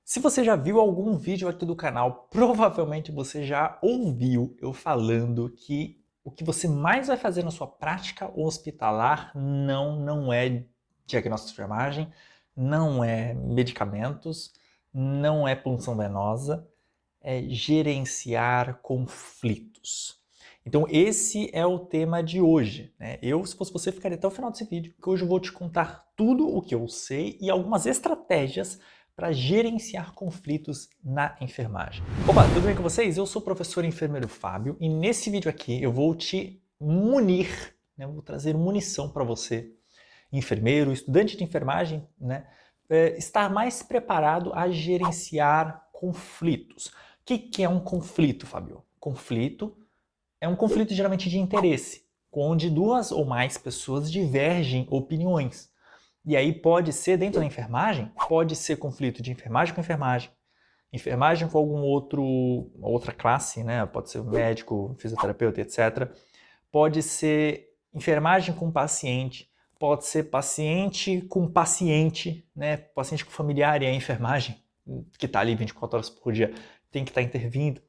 Se você já viu algum vídeo aqui do canal, provavelmente você já ouviu eu falando que o que você mais vai fazer na sua prática hospitalar não é diagnóstico de enfermagem, não é medicamentos, não é punção venosa, é gerenciar conflitos. Então esse é o tema de hoje, né? Se fosse você, ficaria até o final desse vídeo, porque hoje eu vou te contar tudo o que eu sei e algumas estratégias para gerenciar conflitos na enfermagem. Opa, tudo bem com vocês? Eu sou o professor enfermeiro Fábio e nesse vídeo aqui eu vou te munir, né? Eu vou trazer munição para você, enfermeiro, estudante de enfermagem, né? Estar mais preparado a gerenciar conflitos. O que é um conflito, Fábio? Conflito é um conflito geralmente de interesse, onde duas ou mais pessoas divergem opiniões. E aí pode ser, dentro da enfermagem, pode ser conflito de enfermagem com enfermagem, enfermagem com outra classe, né? Pode ser médico, fisioterapeuta, etc. Pode ser enfermagem com paciente, pode ser paciente com paciente, né? Paciente com familiar e a enfermagem, que está ali 24 horas por dia, tem que estar intervindo.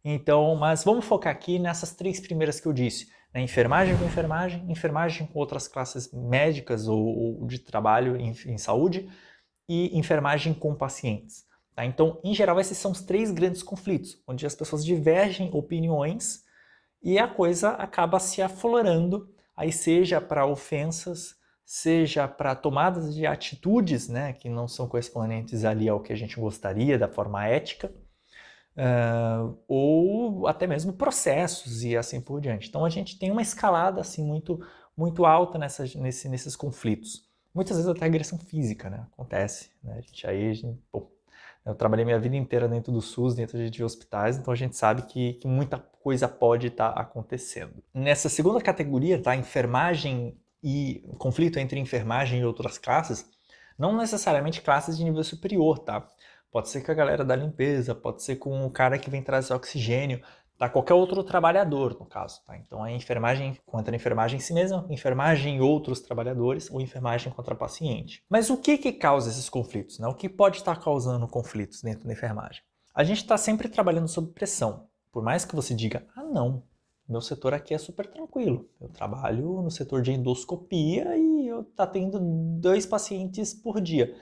Então, mas vamos focar aqui nessas três primeiras que eu disse, né? Enfermagem com enfermagem, enfermagem com outras classes médicas ou de trabalho em saúde e enfermagem com pacientes. Tá? Então, em geral, esses são os três grandes conflitos, onde as pessoas divergem opiniões e a coisa acaba se aflorando, aí seja para ofensas, seja para tomadas de atitudes, né, que não são correspondentes ali ao que a gente gostaria, da forma ética, ou até mesmo processos e assim por diante. Então a gente tem uma escalada assim muito alta nesses conflitos. Muitas vezes até agressão física, né? Acontece. Né? Eu trabalhei minha vida inteira dentro do SUS, dentro de hospitais, então a gente sabe que muita coisa pode estar acontecendo. Nessa segunda categoria, tá? Enfermagem e conflito entre enfermagem e outras classes, não necessariamente classes de nível superior, tá? Pode ser com a galera da limpeza, pode ser com o cara que vem trazer oxigênio, tá? Qualquer outro trabalhador, no caso, tá? Então a enfermagem contra a enfermagem em si mesma, enfermagem e outros trabalhadores, ou enfermagem contra paciente. Mas o que causa esses conflitos, né? O que pode estar causando conflitos dentro da enfermagem? A gente está sempre trabalhando sob pressão. Por mais que você diga, não, meu setor aqui é super tranquilo. Eu trabalho no setor de endoscopia e eu tá tendo 2 pacientes por dia.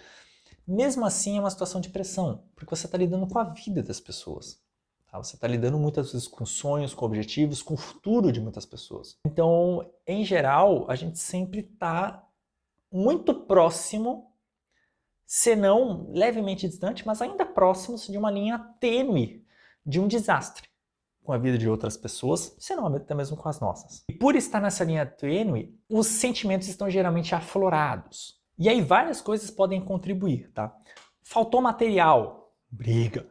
Mesmo assim, é uma situação de pressão, porque você está lidando com a vida das pessoas. Tá? Você está lidando muitas vezes com sonhos, com objetivos, com o futuro de muitas pessoas. Então, em geral, a gente sempre está muito próximo, se não levemente distante, mas ainda próximos de uma linha tênue de um desastre com a vida de outras pessoas, se não até mesmo com as nossas. E por estar nessa linha tênue, os sentimentos estão geralmente aflorados. E aí várias coisas podem contribuir, tá? Faltou material, briga,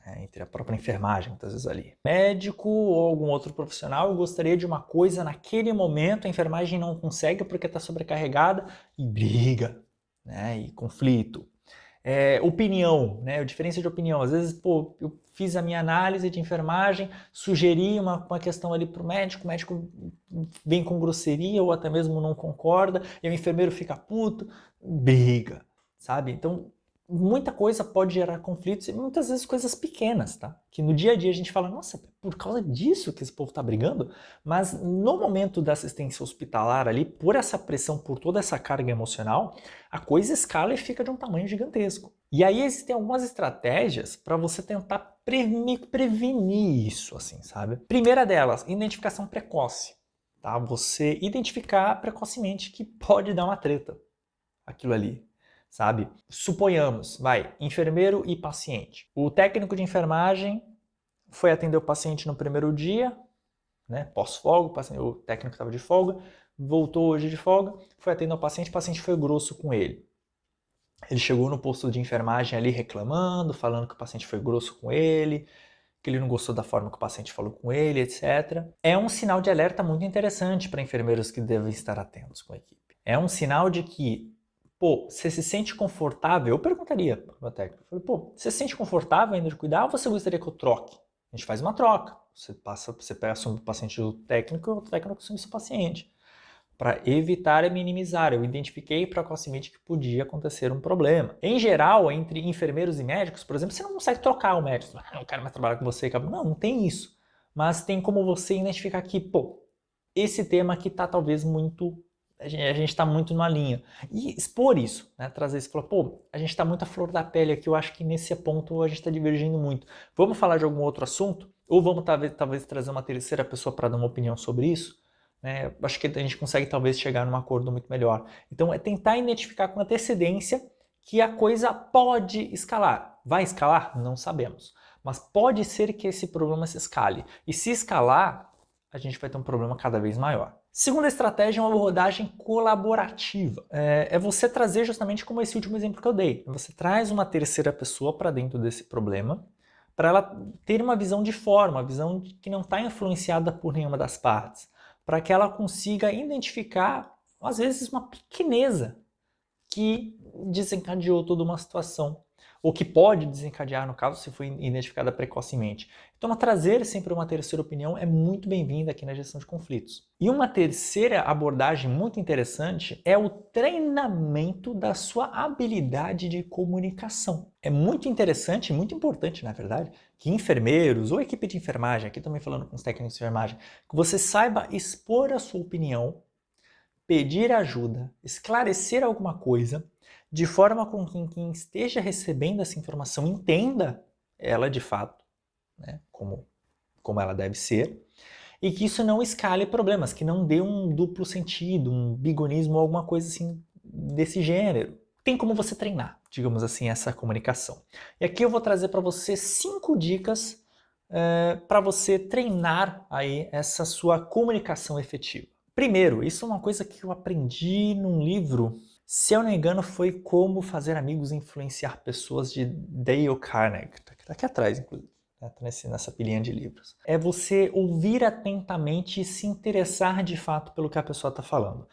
né, entre a própria enfermagem, muitas vezes ali. Médico ou algum outro profissional gostaria de uma coisa naquele momento, a enfermagem não consegue porque está sobrecarregada e briga, né, e conflito. Opinião, né? Diferença de opinião. Às vezes, eu fiz a minha análise de enfermagem, sugeri uma questão ali para o médico vem com grosseria ou até mesmo não concorda, e o enfermeiro fica puto, briga, sabe? Então, muita coisa pode gerar conflitos e muitas vezes coisas pequenas, tá? Que no dia a dia a gente fala, nossa, por causa disso que esse povo tá brigando, mas no momento da assistência hospitalar ali, por essa pressão, por toda essa carga emocional, a coisa escala e fica de um tamanho gigantesco. E aí existem algumas estratégias para você tentar prevenir isso, assim, sabe? Primeira delas, identificação precoce, tá? Você identificar precocemente que pode dar uma treta, aquilo ali, sabe? Suponhamos, enfermeiro e paciente. O técnico de enfermagem foi atender o paciente no primeiro dia, né, pós-folga, o técnico estava de folga, voltou hoje de folga, foi atender o paciente foi grosso com ele. Ele chegou no posto de enfermagem ali reclamando, falando que o paciente foi grosso com ele, que ele não gostou da forma que o paciente falou com ele, etc. É um sinal de alerta muito interessante para enfermeiros que devem estar atentos com a equipe. É um sinal de que, você se sente confortável? Eu perguntaria para o meu técnico, você se sente confortável ainda de cuidar ou você gostaria que eu troque? A gente faz uma troca. Você assume o paciente do técnico e o técnico assume o seu paciente. para evitar e minimizar. Eu identifiquei precocemente que podia acontecer um problema. Em geral, entre enfermeiros e médicos, por exemplo, você não consegue trocar o médico. Não quero mais trabalhar com você. Não tem isso. Mas tem como você identificar que, pô, esse tema aqui está talvez muito... A gente está muito numa linha. E expor isso, né? Trazer isso. Falar, pô, a gente está muito à flor da pele aqui. Eu acho que nesse ponto a gente está divergindo muito. Vamos falar de algum outro assunto? Ou vamos talvez trazer uma terceira pessoa para dar uma opinião sobre isso? Né? Acho que a gente consegue talvez chegar num acordo muito melhor. Então é tentar identificar com antecedência que a coisa pode escalar. Vai escalar? Não sabemos. Mas pode ser que esse problema se escale. E se escalar, a gente vai ter um problema cada vez maior. Segunda estratégia é uma abordagem colaborativa. É você trazer justamente como esse último exemplo que eu dei. Você traz uma terceira pessoa para dentro desse problema, para ela ter uma visão de fora, uma visão que não está influenciada por nenhuma das partes, para que ela consiga identificar, às vezes, uma pequeneza que desencadeou toda uma situação, ou que pode desencadear, no caso, se foi identificada precocemente. Então, trazer sempre uma terceira opinião é muito bem-vinda aqui na gestão de conflitos. E uma terceira abordagem muito interessante é o treinamento da sua habilidade de comunicação. É muito interessante, muito importante, na verdade, que enfermeiros ou equipe de enfermagem, aqui também falando com os técnicos de enfermagem, que você saiba expor a sua opinião, pedir ajuda, esclarecer alguma coisa, de forma com que quem esteja recebendo essa informação entenda ela de fato, né, como ela deve ser, e que isso não escale problemas, que não dê um duplo sentido, um bigonismo ou alguma coisa assim desse gênero. Tem como você treinar, digamos assim, essa comunicação. E aqui eu vou trazer para você 5 dicas para você treinar aí essa sua comunicação efetiva. Primeiro, isso é uma coisa que eu aprendi num livro, se eu não me engano, foi Como Fazer Amigos e Influenciar Pessoas, de Dale Carnegie. Tá aqui atrás, inclusive, né? Tá nessa pilhinha de livros. É você ouvir atentamente e se interessar de fato pelo que a pessoa está falando.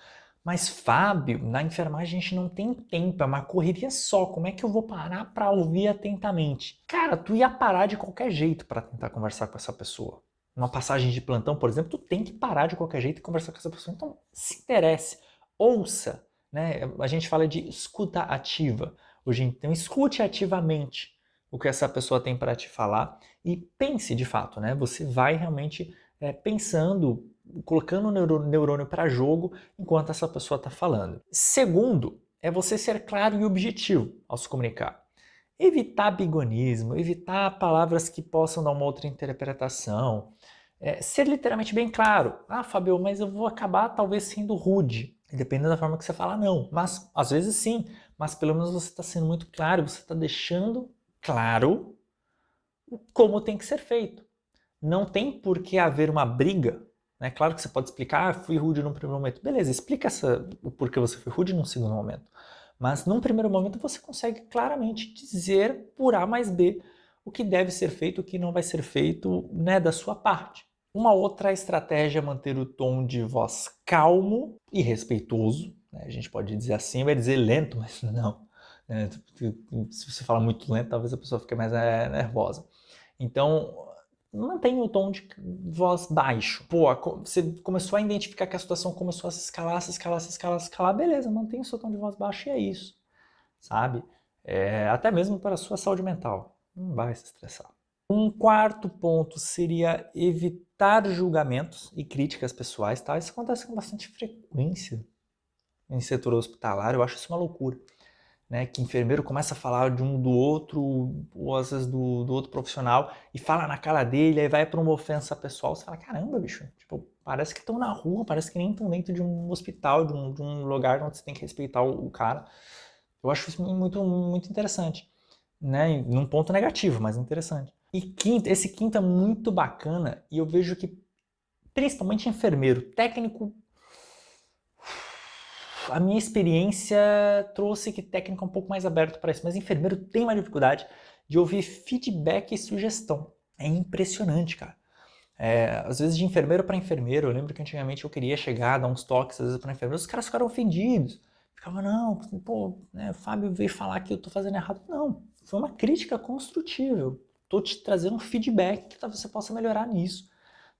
Mas, Fábio, na enfermagem a gente não tem tempo, é uma correria só. Como é que eu vou parar para ouvir atentamente? Cara, tu ia parar de qualquer jeito para tentar conversar com essa pessoa. Numa passagem de plantão, por exemplo, tu tem que parar de qualquer jeito e conversar com essa pessoa. Então, se interesse, ouça, né? A gente fala de escuta ativa hoje, então escute ativamente o que essa pessoa tem para te falar e pense de fato, né? Você vai realmente pensando, colocando o neurônio para jogo enquanto essa pessoa está falando. Segundo, é você ser claro e objetivo ao se comunicar. Evitar bigonismo, evitar palavras que possam dar uma outra interpretação. Ser literalmente bem claro. Ah, Fabio, mas eu vou acabar talvez sendo rude. Dependendo da forma que você fala, não. Mas às vezes sim. Mas pelo menos você está sendo muito claro, você está deixando claro como tem que ser feito. Não tem por que haver uma briga. Né? Claro que você pode explicar, fui rude num primeiro momento. Beleza, explica o porquê você foi rude num segundo momento. Mas num primeiro momento você consegue claramente dizer por A mais B o que deve ser feito, o que não vai ser feito, né, da sua parte. Uma outra estratégia é manter o tom de voz calmo e respeitoso. Né? A gente pode dizer assim, vai dizer lento, mas não. Né? Se você fala muito lento, talvez a pessoa fique mais nervosa. Então, mantenha o tom de voz baixo. Pô, você começou a identificar que a situação começou a se escalar, beleza, mantenha o seu tom de voz baixo e é isso, sabe? Até mesmo para a sua saúde mental. Não vai se estressar. Um quarto ponto seria evitar julgamentos e críticas pessoais, tá? Isso acontece com bastante frequência em setor hospitalar, eu acho isso uma loucura. Né, que enfermeiro começa a falar de um do outro, ou às vezes do outro profissional, e fala na cara dele, aí vai para uma ofensa pessoal, você fala, caramba, bicho, tipo, parece que estão na rua, parece que nem estão dentro de um hospital, de um lugar onde você tem que respeitar o cara. Eu acho isso muito, muito interessante, né, num ponto negativo, mas interessante. E esse quinto é muito bacana, e eu vejo que, principalmente enfermeiro, técnico, a minha experiência trouxe que técnico é um pouco mais aberto para isso, mas enfermeiro tem uma dificuldade de ouvir feedback e sugestão. É impressionante, cara. Às vezes de enfermeiro para enfermeiro, eu lembro que antigamente eu queria chegar, dar uns toques às vezes para enfermeiro, os caras ficaram ofendidos. Ficava, não, pô, né, o Fábio veio falar que eu tô fazendo errado. Não, foi uma crítica construtiva. Eu tô te trazendo um feedback que você possa melhorar nisso.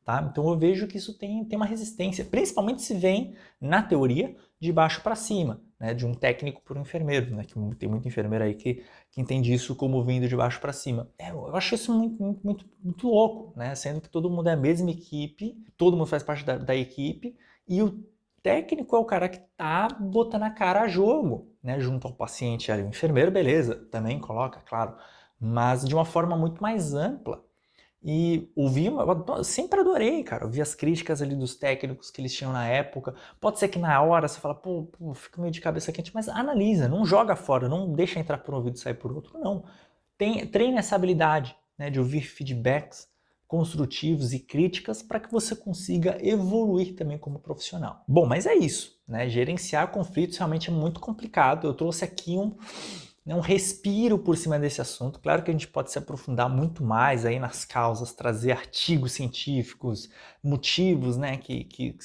tá? Então eu vejo que isso tem uma resistência, principalmente se vem, na teoria, de baixo para cima, né? De um técnico para um enfermeiro, né? Que tem muito enfermeiro aí que entende isso como vindo de baixo para cima. Eu acho isso muito louco, né? Sendo que todo mundo é a mesma equipe, todo mundo faz parte da equipe, e o técnico é o cara que tá botando a cara a jogo, né? Junto ao paciente ali. O enfermeiro, beleza, também coloca, claro, mas de uma forma muito mais ampla. E eu sempre adorei, cara, ouvir as críticas ali dos técnicos que eles tinham na época. Pode ser que na hora você fala, pô, fica meio de cabeça quente, mas analisa, não joga fora, não deixa entrar por um ouvido e sair por outro, não. Treine essa habilidade, né, de ouvir feedbacks construtivos e críticas para que você consiga evoluir também como profissional. Bom, mas é isso, né? Gerenciar conflitos realmente é muito complicado. Eu trouxe aqui um respiro por cima desse assunto. Claro que a gente pode se aprofundar muito mais aí nas causas, trazer artigos científicos, motivos, né, que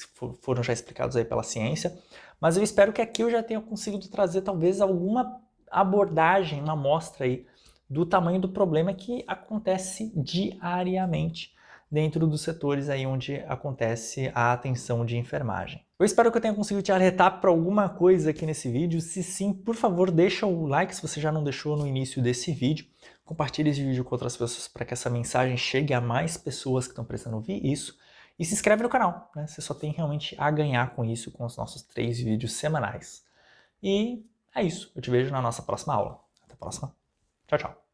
foram já explicados aí pela ciência, mas eu espero que aqui eu já tenha conseguido trazer talvez alguma abordagem, uma amostra aí do tamanho do problema que acontece diariamente dentro dos setores aí onde acontece a atenção de enfermagem. Eu espero que eu tenha conseguido te alertar para alguma coisa aqui nesse vídeo. Se sim, por favor, deixa o like se você já não deixou no início desse vídeo. Compartilhe esse vídeo com outras pessoas para que essa mensagem chegue a mais pessoas que estão precisando ouvir isso. E se inscreve no canal, né? Você só tem realmente a ganhar com isso, com os nossos 3 vídeos semanais. E é isso. Eu te vejo na nossa próxima aula. Até a próxima. Tchau, tchau.